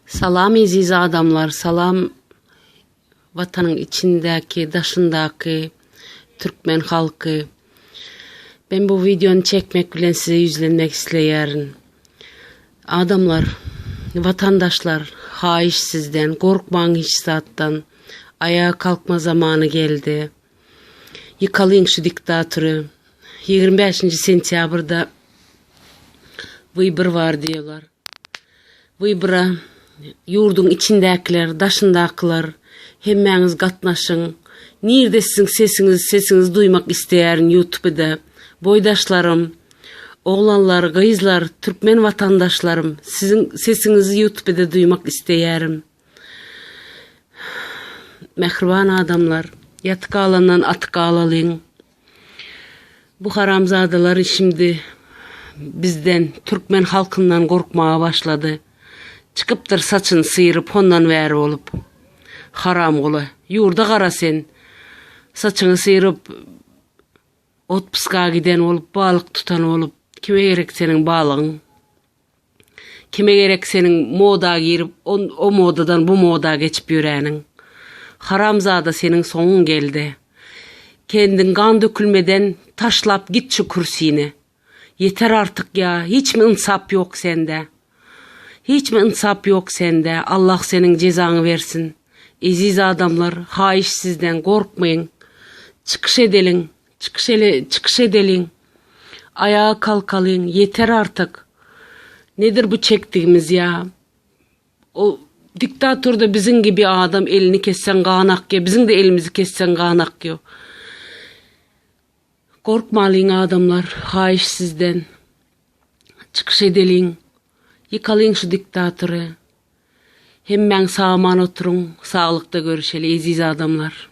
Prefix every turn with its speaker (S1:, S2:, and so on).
S1: Salam aziz adamlar, salam vatanın içindeki, dışındaki Türkmen halkı. Ben bu videonu çekmek bilen size yüzlenmek isteyerim. Adamlar, vatandaşlar, haiş sizden, korkmayın hiç zattan. Ayağa kalkma zamanı geldi. Yıkalayın şu diktatörü. 25. sentyabrda Vıybır var diyorlar. Vıybıra yurdun içindekiler, daşındakiler, hemmeniz katnaşın. Nerede sizin sesiniz duymak isteyerin YouTube'da. Boydaşlarım, oğlanlar, kızlar, Türkmen vatandaşlarım, sizin sesinizi YouTube'da duymak isteyerim. Mehriban adamlar, yatık alandan atık alalın. Bu haramzadalar şimdi bizden, Türkmen halkından korkmaya başladı. Çıkıptır saçını sıyırıp ondan veri olup. Haram ola. Yurda kara sen. Saçını sıyırıp otpuska giden olup, balık tutan olup. Kime gerek senin balığın? Kime gerek senin moda girip o modadan bu moda geçip yüreğinin? Haramzada senin sonun geldi. Kendin kan dökülmeden taşlap git şu kürsüne. Yeter artık ya. Hiç mi insap yok sende? Hiç mi insap yok sende? Allah senin cezanı versin. Aziz adamlar, haiş sizden korkmayın. Çıkış edelim. Çıkış edelim. Ayağa kalkalım. Yeter artık. Nedir bu çektiğimiz ya? O diktatör da bizim gibi adam elini kessen kanak ya. Bizim de elimizi kessen kanak ya. Korkmayın adamlar, haiş sizden. Çıkış edelim. Yıkalayın şu diktatörü. Hemen sağman oturun. Sağlıkta görüşelim aziz adamlar.